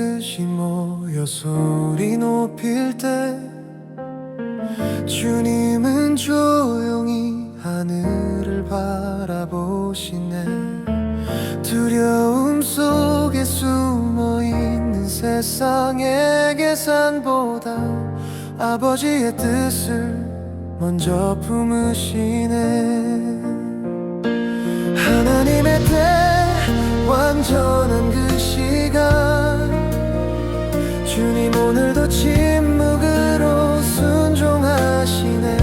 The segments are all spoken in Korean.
뜻이 모여 소리 높일 때 주님은 조용히 하늘을 바라보시네. 두려움 속에 숨어있는 세상의 계산보다 아버지의 뜻을 먼저 품으시네. 하나님의 때 완전한 그 시간, 주님 오늘도 침묵으로 순종하시네.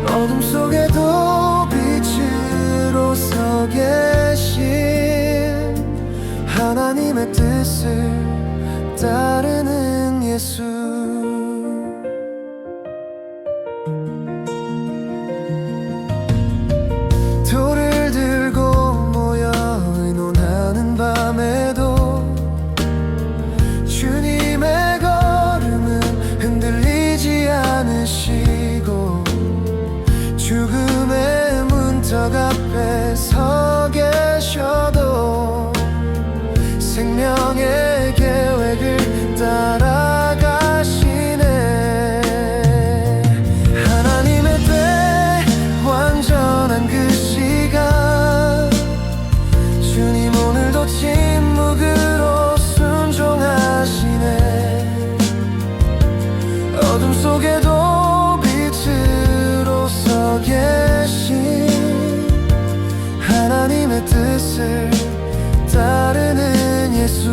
어둠 속에도 빛으로 서 계신 하나님의 뜻을 따르는 예수. 돌을 들고 모여 의논하는 밤에도 주님의 걸음은 흔들리지 않으시고, 죽음의 문턱 앞에 서 계셔도 생명의 계획을 따라가시네. 하나님의 때 완전한 그 시간, 주님 오늘도 침묵으로 순종하시네. 어둠 속에도 빛으로 서 계신 하나님의 뜻을 따르는 예수.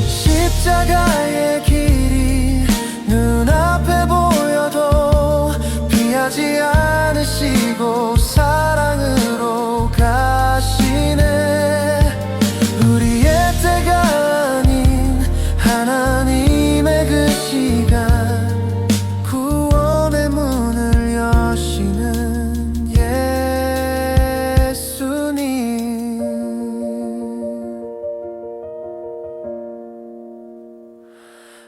십자가의 길이 눈앞에 보여도 피하지 않으시고 사랑으로 가시네. 우리의 때가 아닌 하나님의 그 시간, 구원의 문을 여시는 예수님.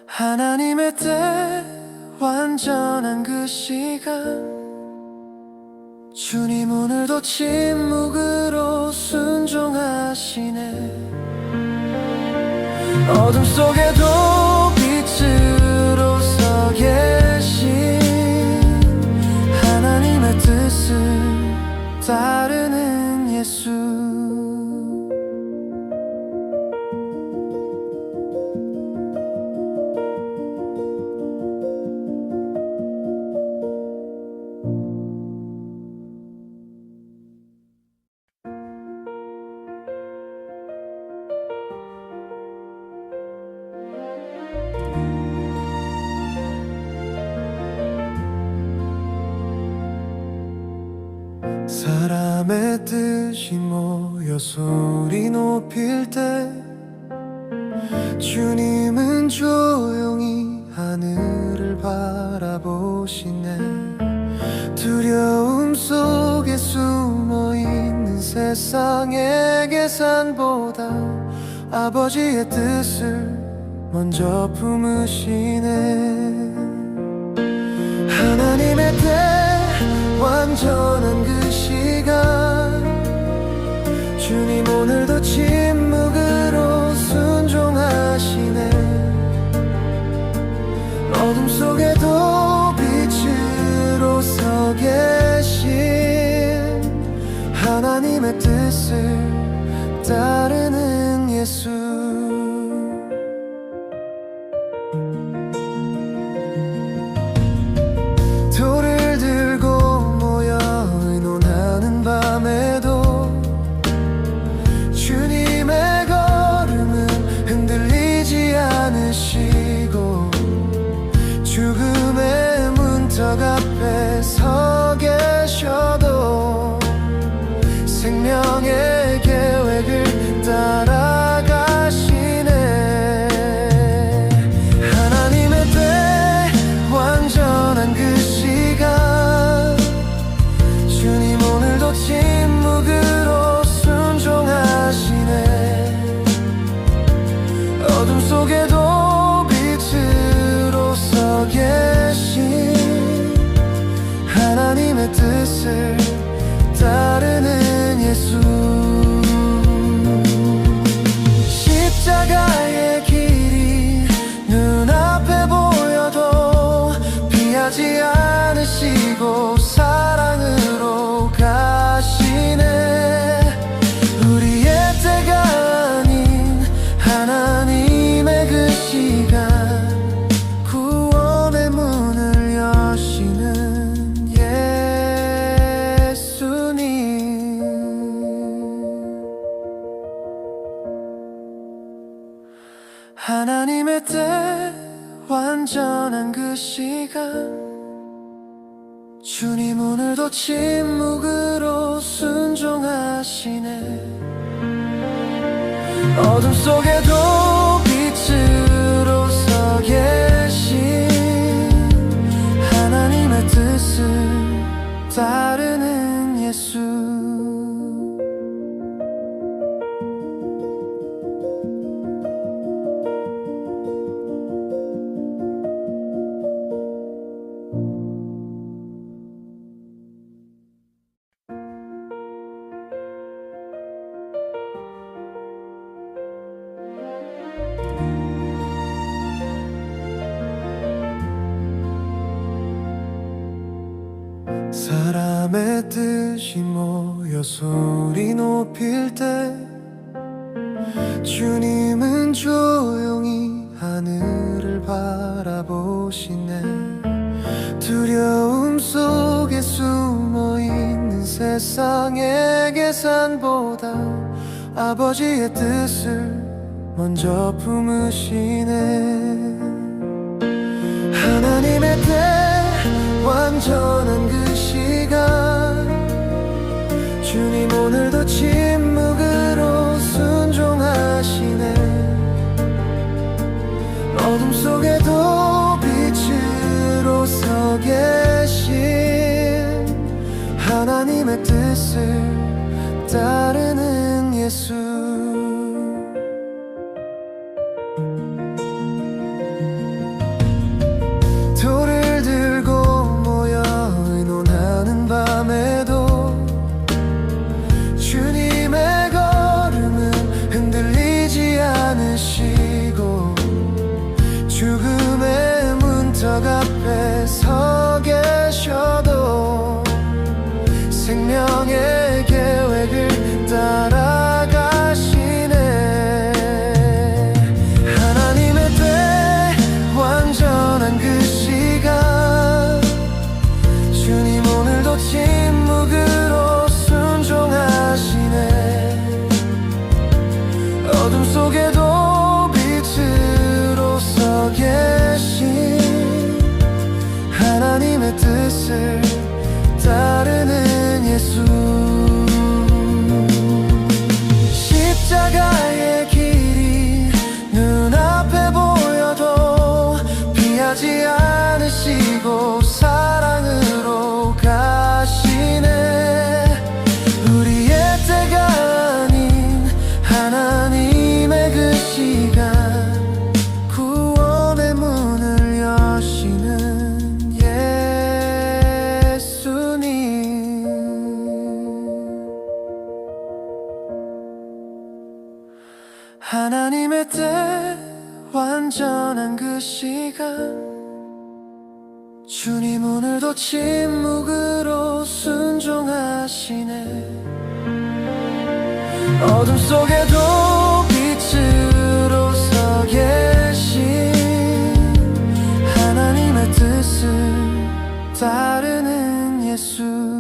하나님의 때 완전한 그 시간, 주님 오늘도 침묵으로 순종하시네. 어둠 속에도 빛으로 서 계신 하나님의 뜻을 따르는 예수. 사람의 뜻이 모여 소리 높일 때 주님은 조용히 하늘을 바라보시네. 두려움 속에 숨어있는 세상의 계산보다 아버지의 뜻을 먼저 품으시네. 하나님의 때 완전한 그 시간, 주님 오늘도 침묵으로 순종하시네. 어둠 속에도 빛으로 서 계신 하나님의 뜻을 따르는 예수. 돌을 들고 모여 의논하는 밤에도 주님의 걸음은 흔들리지 않으시고, 죽음의 문턱 앞에 서 계셔도 생명의 계획을 따라가시네. 하나님의 때 완전한 그 시간, 주님 오늘도 침묵으로 순종하시네. 어둠 속에도 빛으로 서 계신 하나님의 뜻을 따르는 예수. 하나님의 때 완전한 그 시간 주님 오늘도 침묵으로 순종하시네 어둠 속에도 빛으로 서 계신 하나님의 뜻을 따르는 예수 사람의 뜻이 모여 소리 높일 때 주님은 조용히 하늘을 바라보시네 두려움 속에 숨어있는 세상의 계산보다 아버지의 뜻을 먼저 품으시네 하나님의 때 완전한 그 시간 주님 오늘도 침묵으로 순종하시네 어둠 속에도 빛으로 서 계신 하나님의 뜻을 따르는 예수 돌을 들고 모여 의논하는 밤에도 주님의 걸음은 흔들리지 않으시고 죽음의 문턱 앞에 서 계셔도 생명의 계획을 따라가시네 하나님의 때 완전한 그 시간 주님 오늘도 침묵으로 순종하시네 어둠 속에도 빛으로 서 계신 하나님의 뜻을 따르는 예수 십자가의 길이 눈앞에 보여도 피하지 않으시고 사랑으로 가시네 우리의 때가 아닌 하나님의 그 시간 구원의 문을 여시는 예수님 하나님의 때 완전한 그 시간 주님 오늘도 침묵으로 순종하시네 어둠 속에도 빛으로 서 계신 하나님의 뜻을 따르는 예수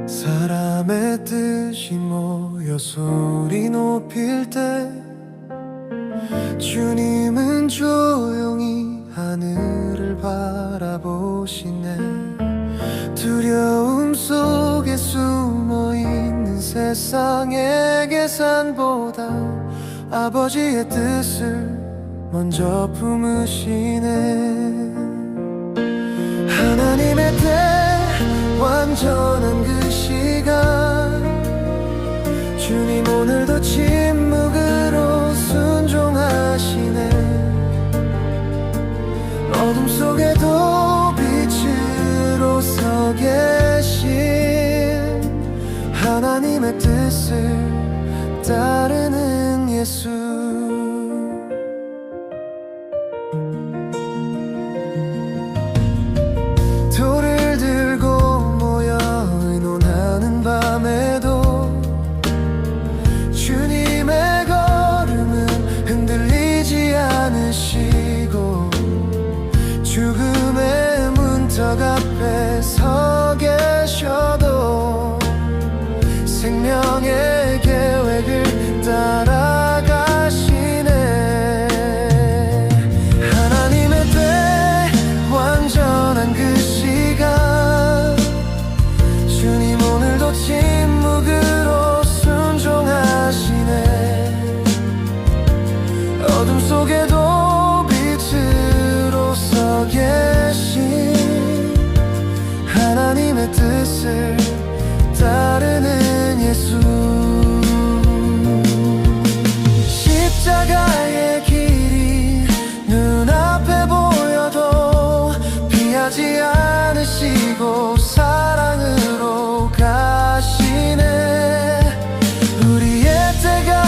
사람의 뜻이 모여 소리 높일 때 주님은 조용히 하늘을 바라보시네 두려움 속에 숨어있는 세상의 계산보다 아버지의 뜻을 먼저 품으시네 하나님의 때 완전한 그 시간 주님 오늘도 침묵으로 순종하시네 어둠 속에도 빛으로 서 계신 하나님의 뜻을 따르는 예수 예수. 속에도 빛으로 서 계신 하나님의 뜻을 따르는 예수. 십자가의 길이 눈앞에 보여도 피하지 않으시고 사랑으로 가시네. 우리의 때가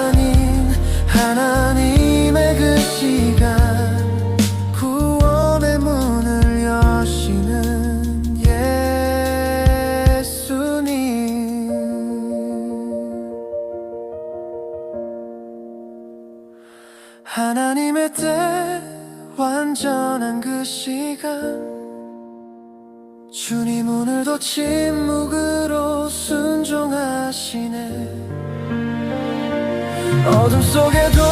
아닌 하나님의 그 시간, 구원의 문을 여시는 예수님. 하나님의 때 완전한 그 시간, 주님 오늘도 침묵으로 순종하시네. 어둠 속에도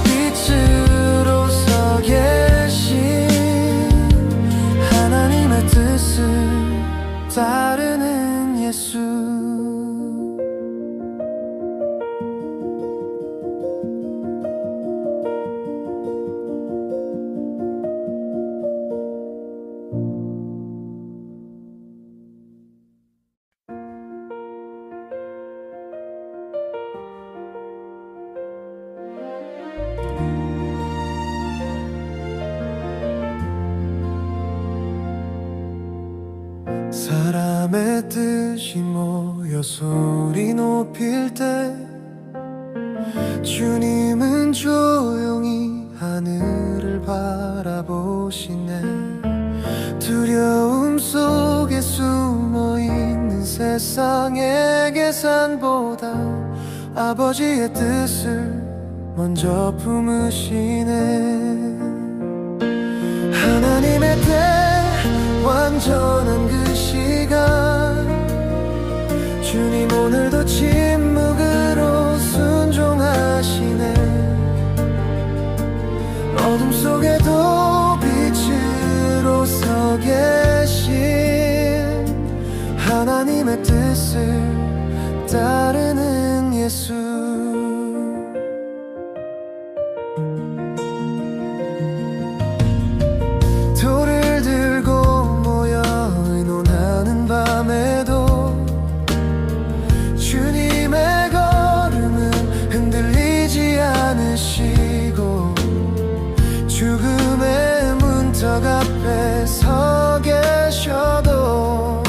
빛으로 서 계신 하나님의 뜻을 따르는 예수. 사람의 뜻이 모여 소리 높일 때 주님은 조용히 하늘을 바라보시네. 두려움 속에 숨어있는 세상의 계산보다 아버지의 뜻을 먼저 품으시네. 하나님의 때 완전한 그 시간, 주님 오늘도 침묵으로 순종하시네. 어둠 속에도 빛으로 서 계신 하나님의 뜻을 따르는 예수. 돌을 들고 모여 의논하는 밤에도 주님의 걸음은 흔들리지 않으시고 죽음의 문턱 앞에 서 계셔도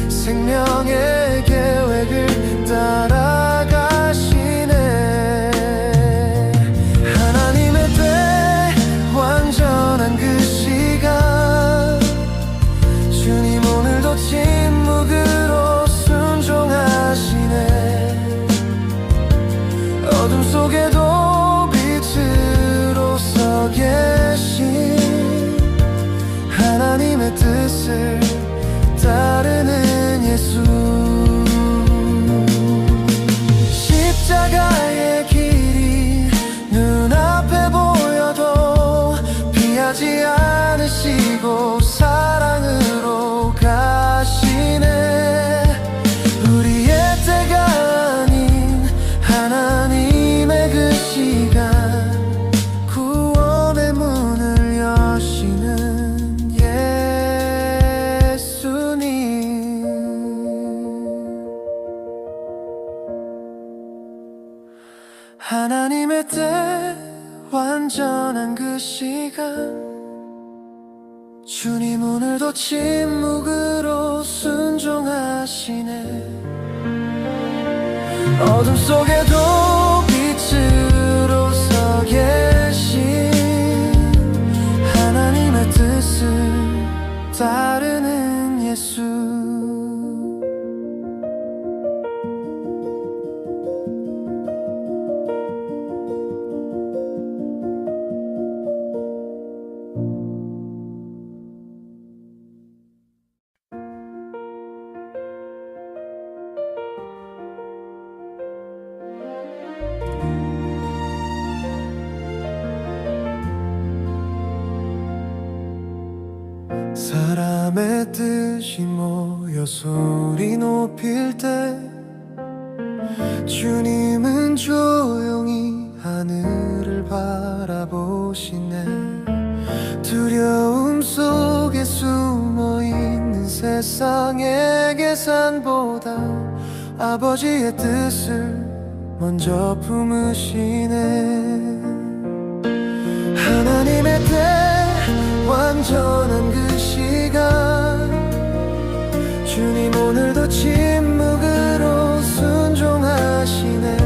생명의 계획을 따라가시네. 하나님의 때 완전한 그 시간, 주님 오늘도 침묵으로 순종하시네. 어둠 속에도 빛으로 서 계신 하나님의 뜻을 따르는 예수. 십자가의 길이 눈앞에 보여도 피하지 않으시고 사랑으로 가시네. 우리의 때가 아닌 하나님의 그 시간, 구원의 문을 여시는 예수님. 하나님의 때 완전한 그 시간, 주님 오늘도 침묵으로 순종하시네. 어둠 속에도 빛으로 서 계신 하나님의 뜻을 따르는 예수. 사람의 뜻이 모여 소리 높일 때 주님은 조용히 하늘을 바라 세상의 계산보다 아버지의 뜻을 먼저 품으시네. 하나님의 때 완전한 그 시간, 주님 오늘도 침묵으로 순종하시네.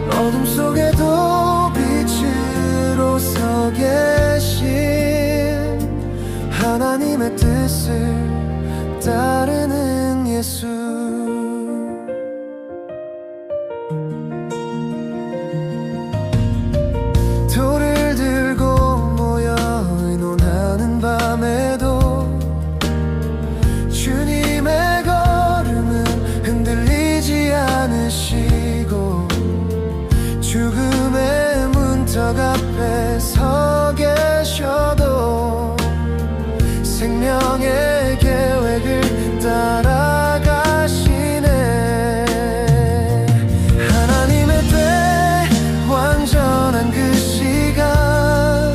어둠 속에도 빛으로 서 계신 하나님의 뜻을 따르는 예수. 돌을 들고 모여 의논하는 밤에도 주님의 걸음은 흔들리지 않으시고, 죽음의 문턱 앞에 서 계셔도 생명의 계획을 따라가시네. 하나님의 때 완전한 그 시간,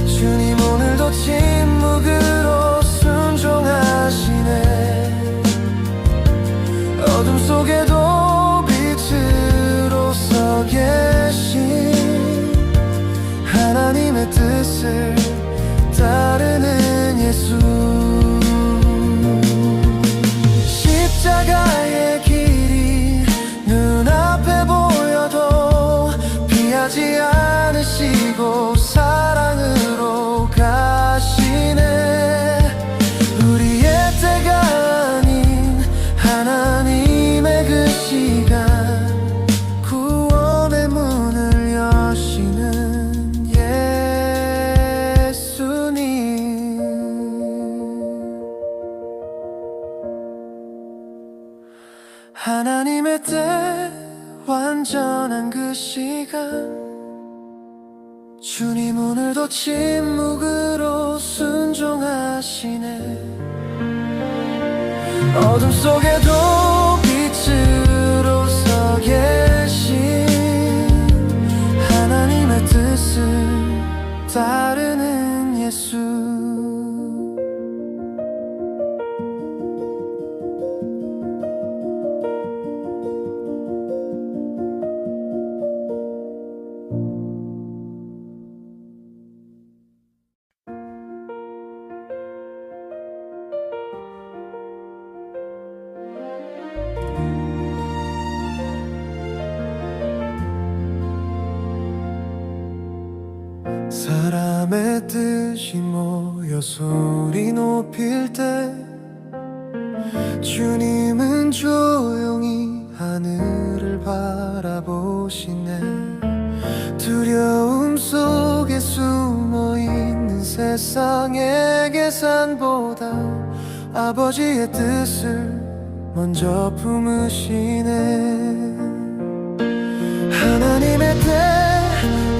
주님 오늘도 침묵으로 순종하시네. 어둠 속에도 빛으로 서 계신 하나님의 뜻을 따르는 예수. 십자가의 길이 눈앞에 보여도 피하지 않으시고 사랑으로 가시네. 우리의 때가 아닌 하나님의 그 시간, 구원의 문을 여시는 예수님. 하나님의 때 완전한 그 시간, 주님 오늘도 침묵으로 순종하시네. 어둠 속에도 빛으로 서 계신 하나님의 뜻을 따르는 예수. 사람의 뜻이 모여 소리 높일 때 주님은 조용히 하늘을 바라보시네. 두려움 속에 숨어있는 세상의 계산보다 아버지의 뜻을 먼저 품으시네. 하나님의 때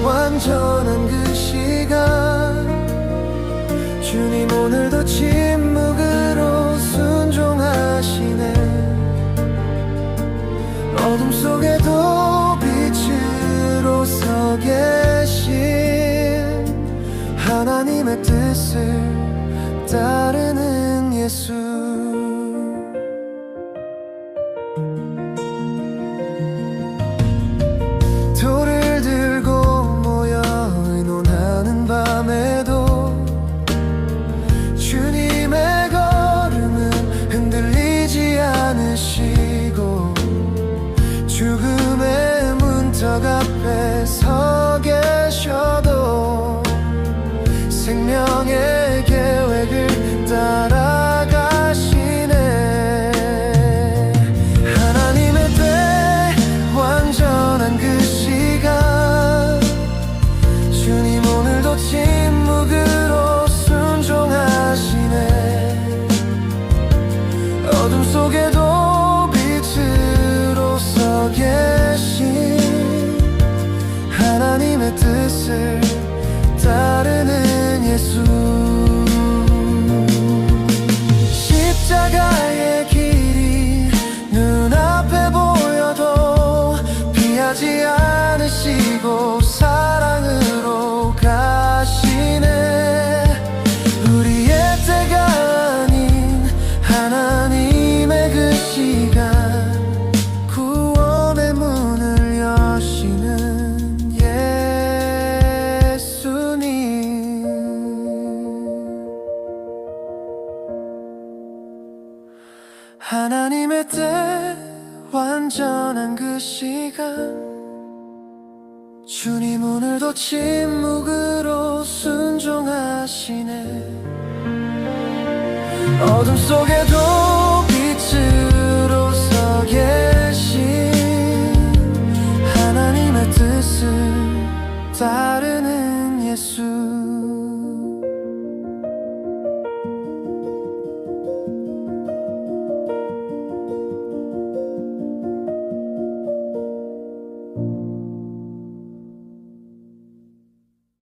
완전한 그 시간, 주님 오늘도 침묵으로 순종하시네. 어둠 속에도 빛으로 서 계신 하나님의 뜻을 따르는 예수. 돌을 들고 모여 의논하는 밤에도 주님의 걸음은 흔들리지 않으시고, 죽음의 문턱 앞에 서 계셔도 생명의 계획을 따라가시네. 하나님의 때 완전한 그 시간, 주님 오늘도 침묵으로 순종하시네. 어둠 속에도 빛으로 서 계신 하나님의 뜻을 따르는 예수. 십자가의 길이 눈앞에 보여도 피하지 않으시고 사랑으로 가시네. 우리의 때가 오늘도 침묵으로 순종하시네. 어둠 속에도 빛으로 서 계신 하나님의 뜻을 따르는 예수.